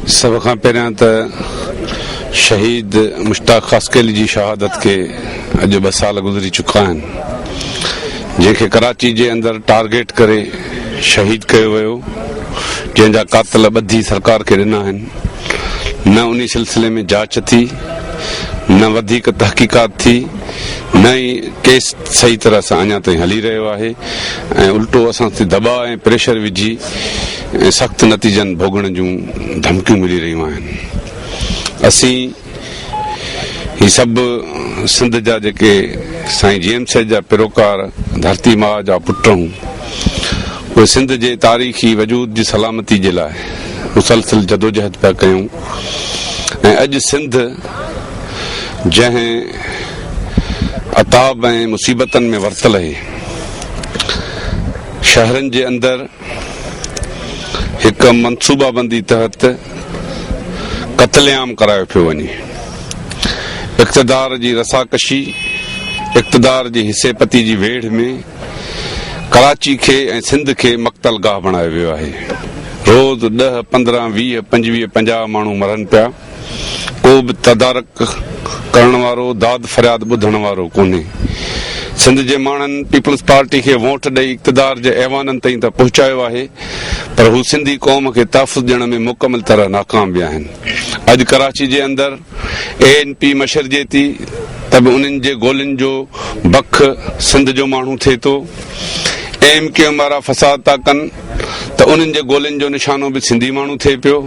सब खां पहिरियां त शहीद मुश्ताक खासकेली जी शहादत के अॼु 2 साल गुज़री चुका आहिनि, जंहिंखे कराची जे अंदरि टारगेट करे शहीद कयो वियो, जंहिंजा कातिल ॿधी सरकार खे ॾिना आहिनि। न उन सिलसिले में जांच थी, न वधीक तहक़ीक़ात थी, न ई केस सही तरह सां अञा ताईं हली रहियो आहे ऐं उल्टो असां ते दबाव ऐं प्रेशर विझी सख़्त नतीजनि भोगण जूं धमकियूं मिली रहियूं आहिनि। असीं ही सभु सिंध जा जेके साईं GM जा पैरोकार धरती माउ जा पुट आहियूं, उहे सिंध जे तारीख़ी वजूद जी सलामती जे लाइ मुसलसिल जदोजहद पिया कयूं ऐं अॼु सिंध जंहिं अताब ऐं मुसीबतनि में वरतल आहे, शहरनि जे अंदरि हिकु मनसूबाबंदी तहत क़त्लेआम करायो पियो वञे। इक़्तिदार जी रसाकशी, इक़्तिदार जी हिसेपती जी वेढ़ में कराची खे ऐं सिंध खे मक़तल गाह बणायो वियो आहे। रोज़ 10, 15, 20, 25, 50 माण्हू मरनि पिया। को बि तदारक करण वारो, दाद फरियाद ॿुधण वारो कोन्हे। सिंध जे माण्हुनि पीपल्स पार्टी खे वोट ॾेई इक़्तिदार जे ऐवाननि ताईं त पहुचायो आहे, पर हू सिंधी क़ौम खे तहफ़ुज़ ॾियण में मुकमल तरह नाकाम बि आहिनि। अॼु कराची जे अंदरि ANP मशरजे थी त बि उन्हनि जे गोलियुनि जो बख सिंध जो माण्हू थिए थो। AMQM वारा फसाद था कनि त उन्हनि जे गोलियुनि जो निशानो बि सिंधी माण्हू थिए पियो।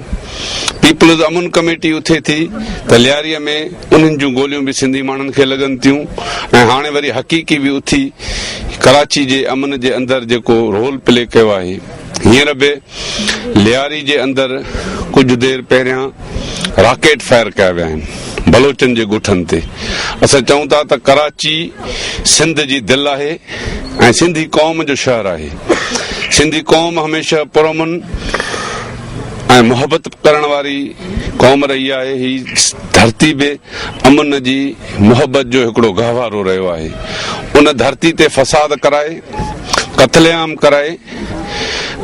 पीपल्स अमुन कमेटी उथे थी त लियारीअ में उन्हनि जूं गोलियूं बि सिंधी माण्हुनि खे लॻनि थियूं ऐं हाणे वरी हक़ीक़ी बि उथी कराची जे अमन जे अंदरि जेको रोल प्ले कयो आहे। हींअर बि लियारी जे अंदरि कुझु देरि पहिरियां रॉकेट फायर कया विया आहिनि बलोचनि जे ॻोठनि ते। असां चऊं था त कराची सिंध जी दिलि आहे ऐं सिंधी क़ौम जो शहर आहे। सिंधी क़ौम हमेशह पुरअमन ऐं मुहबत करण वारी क़ौम रही आहे। ही धरती बि अमन जी मुहबत जो हिकिड़ो गहवारो रहियो आहे। उन धरती ते फसाद कराए, क़त्लेआम कराए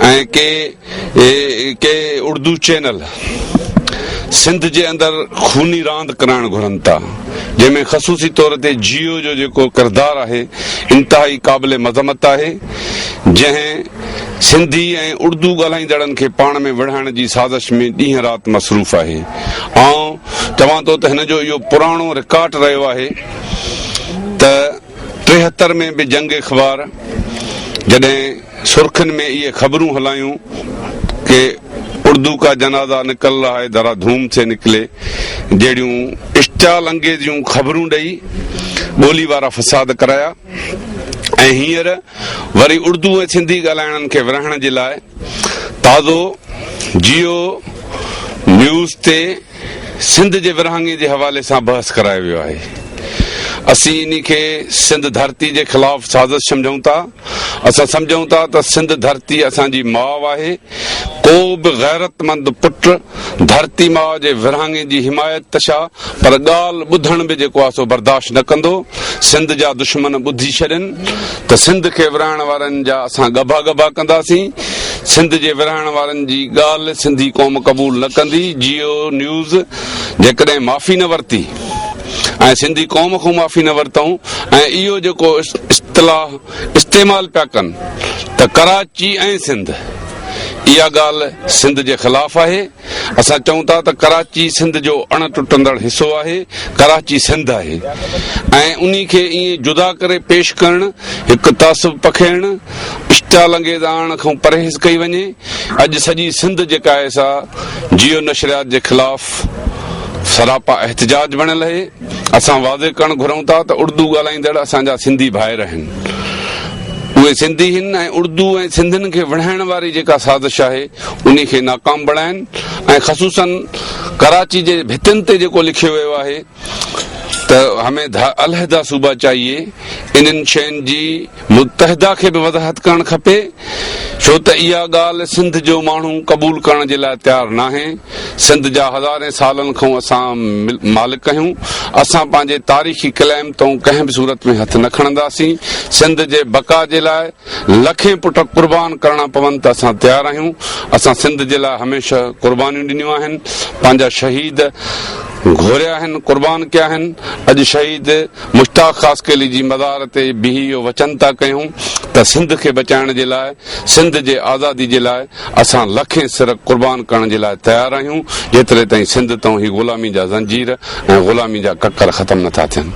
ऐं के उर्दू चैनल सिंध जे अंदरि खूनी रांदि कराइण घुरनि था, जंहिंमें ख़सूसी तौर ते जियो जो जेको किरदारु आहे इंतिहाई क़ाबिल मज़मत आहे, जंहिं सिंधी ऐं उर्दू ॻाल्हाईंदड़नि खे पाण में विढ़ाइण जी साज़िश में ॾींहं राति मसरूफ़ आहे। ऐं चवां थो त हिन जो इहो पुराणो रिकॉर्ड रहियो आहे त 73 में बि जंग अख़बार जॾहिं सुर्खियुनि में इहे ख़बरूं हलायूं कि उर्दू का जनाजा निकल रहा है, जरा धूम से निकले, जहिड़ियूं इश्तियाल अंगेज़ियूं ख़बरूं ॾेई ॿोली वारा फसाद कराया। ऐं हींअर वरी उर्दू ऐं सिंधी ॻाल्हाइणनि खे विरहाइण जे लाइ ताज़ो जियो न्यूज़ ते सिंध जे विरहाङे जे हवाले सां बहस करायो वियो आहे। असीं इन खे सिंध धरती जे ख़िलाफ़ साज़िश सम्झूं था। असां सम्झूं था त सिंध धरती असांजी माउ आहे। को बि गैरतमंद पुट धरती माउ जे विरहाङे जी हिमायत त छा, पर ॻाल्हि ॿुधण बि जेको आहे सो बर्दाश्त न कंदो। सिंध जा दुश्मन ॿुधी छॾनि त सिंध खे विरहाइण वारनि जा असां गभा गभा कंदासीं। सिंध जे विरहाइण वारनि जी ॻाल्हि सिंधी क़ौम क़बूल न कंदी। जियो न्यूज़ जेकॾहिं माफ़ी न वरिती ऐं सिंधी क़ौम खां माफ़ी न वरितऊं ऐं इहो जेको इस्तिलाह इस्तेमालु पिया कनि त कराची ऐं सिंध, इहा ॻाल्हि सिंध जे ख़िलाफ़ आहे। असां चऊं था त कराची सिंध जो अण टुटंदड़ हिसो आहे, कराची सिंध आहे ऐं उन खे ईअं जुदा करे पेश करणु, हिकु तासुब पखेड़णु, इश्तियाल अंगेज़ आणण खां परहेज़ कई वञे। अॼु सॼी सिंध जेका आहे सा जियो नशरियात जे ख़िलाफ़ सरापा एहतजाज बणियल आहे। असां वाज़े करणु घुरूं था त उर्दू ॻाल्हाईंदड़ असांजा सिंधी भाइर आहिनि, उहे सिंधी आहिनि ऐं उर्दू ऐं सिंधियुनि खे विढ़ाइण वारी जेका साज़िश आहे उन खे नाकाम बणाइनि। ऐं ख़सूसन कराची जे भितियुनि ते जेको लिखियो वियो आहे त हमें अलहदा सूबा चाहिए, इन्हनि शयुनि जी मुतहदा खे बि वज़ाहत करणु खपे, छो त इहा ॻाल्हि सिंध जो माण्हू क़बूल करण जे लाइ तयारु न आहे। सिंध जा हज़ारे सालनि खां असां मालिक आहियूं। असां पंहिंजे तारीख़ी क्लेम तो कंहिं बि सूरत में हथ न खणंदासीं। सिंध जे बका जे लाइ लखे पुट कुर्बान करणा पवनि त असां तयारु आहियूं। असां सिंध जे लाइ हमेशह कुर्बानियूं ॾिनियूं आहिनि, पंहिंजा शहीद घोरिया आहिनि, कुर्बान कया आहिनि। अॼु शहीद मुश्ताक ख़ासकेली जी मज़ार ते बीही इहो वचन था कयूं त सिंध खे बचाइण जे लाइ, सिंध जे आज़ादी जे लाइ असां लखे सिर कुर्बान करण जे लाइ तयारु आहियूं, जेतिरे ताईं सिंध तां ही ग़ुलामी जा ज़ंजीर ऐं ग़ुलामी जा ककर ख़तम नथा थियनि।